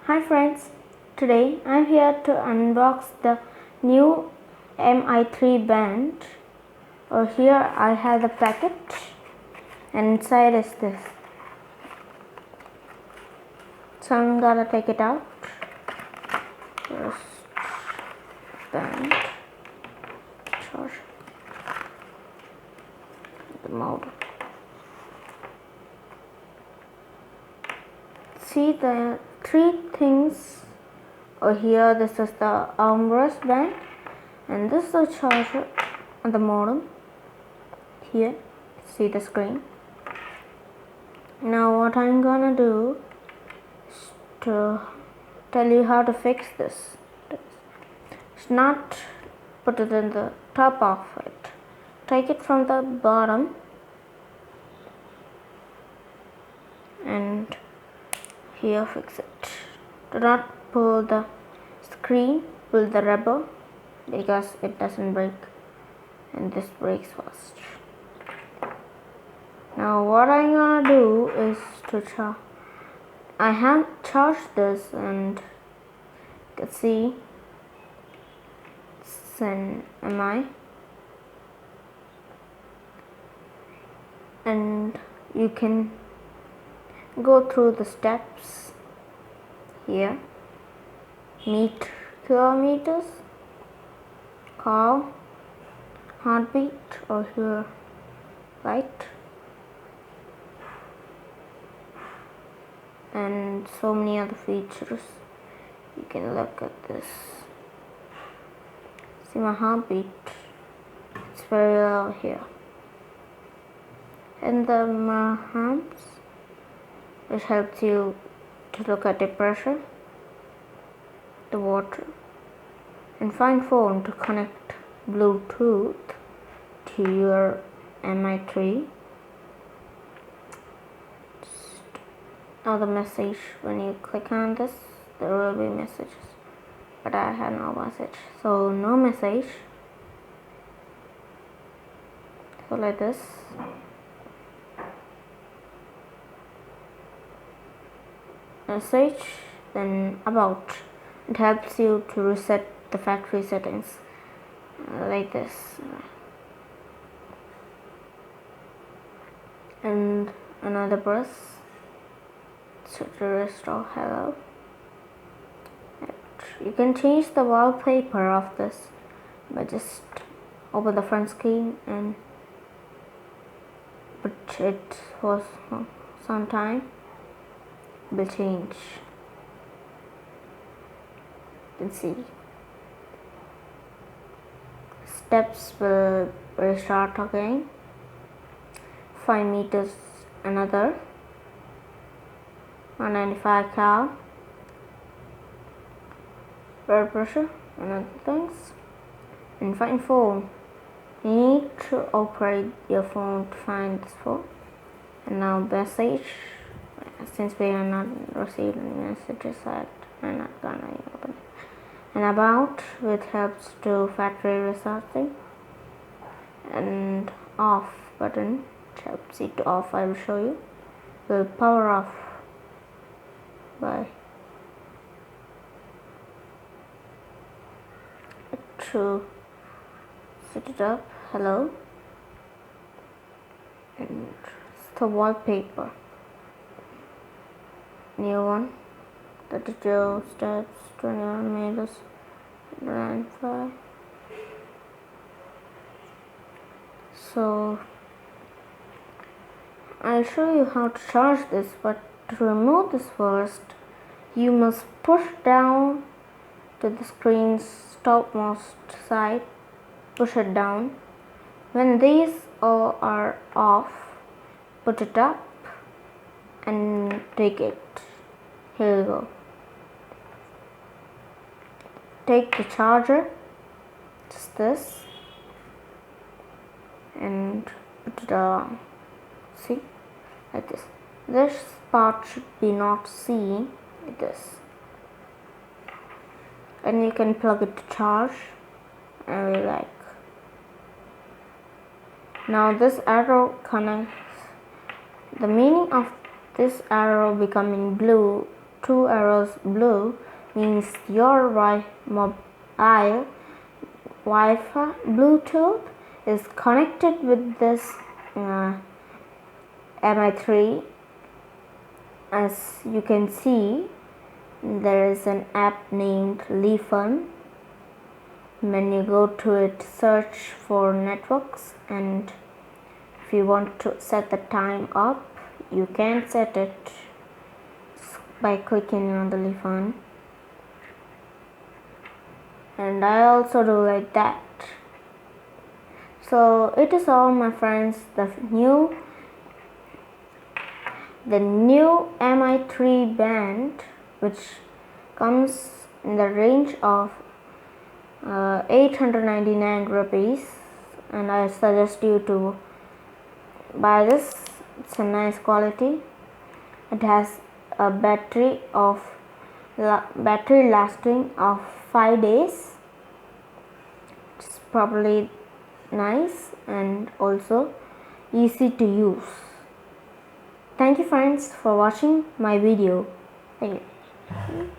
Hi friends, today I'm here to unbox the new Mi3 band. Here I have the packet and inside is this. So I'm gonna take it out. First band, charge, the model. See the three things here. This is the armrest band and this is the charger and the modem. Here see the screen. Now what I'm gonna do is to tell you how to fix this. It's not put it in the top of it. Take it from the bottom and here fix it. Do not pull the screen, pull the rubber because it doesn't break and this breaks fast. Now what I'm gonna do is to charge. I have charged this and you can see it's an MI and you can go through the steps here. Meet kilometers, call, heartbeat, or here light, and so many other features. You can look at this. See my heartbeat, it's very low here. And the amps, which helps you to look at the pressure, the water, and find phone to connect Bluetooth to your Mi3. Now the message, when you click on this, there will be messages, but I have no message, so no message. So like this. Message, then about. It helps you to reset the factory settings like this. And another press to restore hello. You can change the wallpaper of this by just open the front screen and put it for some time. Will change. You can see steps will restart again. 5 meters another, 195 cal, blood pressure and other things, and find phone. You need to operate your phone to find this phone. And now message. Since we are not receiving any messages, I'm not gonna open it. And about, which helps to factory restarting. And off button, which helps it to off. I will show you. Will power off by to set it up. Hello, and it's the wallpaper. New one, 32 steps, 21 meters, 95. So I'll show you how to charge this, but to remove this first, you must push down to the screen's topmost side. Push it down. When these all are off, put it up and take it. Here you go. Take the charger, just this, and put it on. See, like this. This part should be not seen, like this. And you can plug it to charge. I really like. Now this arrow connects. The meaning of this arrow becoming blue two arrows blue means your mobile Wi-Fi Bluetooth is connected with this Mi3. As you can see, there is an app named Lifan. When you go to it, search for networks, and if you want to set the time up, you can set it by clicking on the Lifan. And I also do like that. So it is all, my friends. The new Mi3 band, which comes in the range of 899 rupees, and I suggest you to buy this. It's a nice quality. It has a battery lasting of 5 days. It's probably nice and also easy to use. Thank you, friends, for watching my video. Thank you.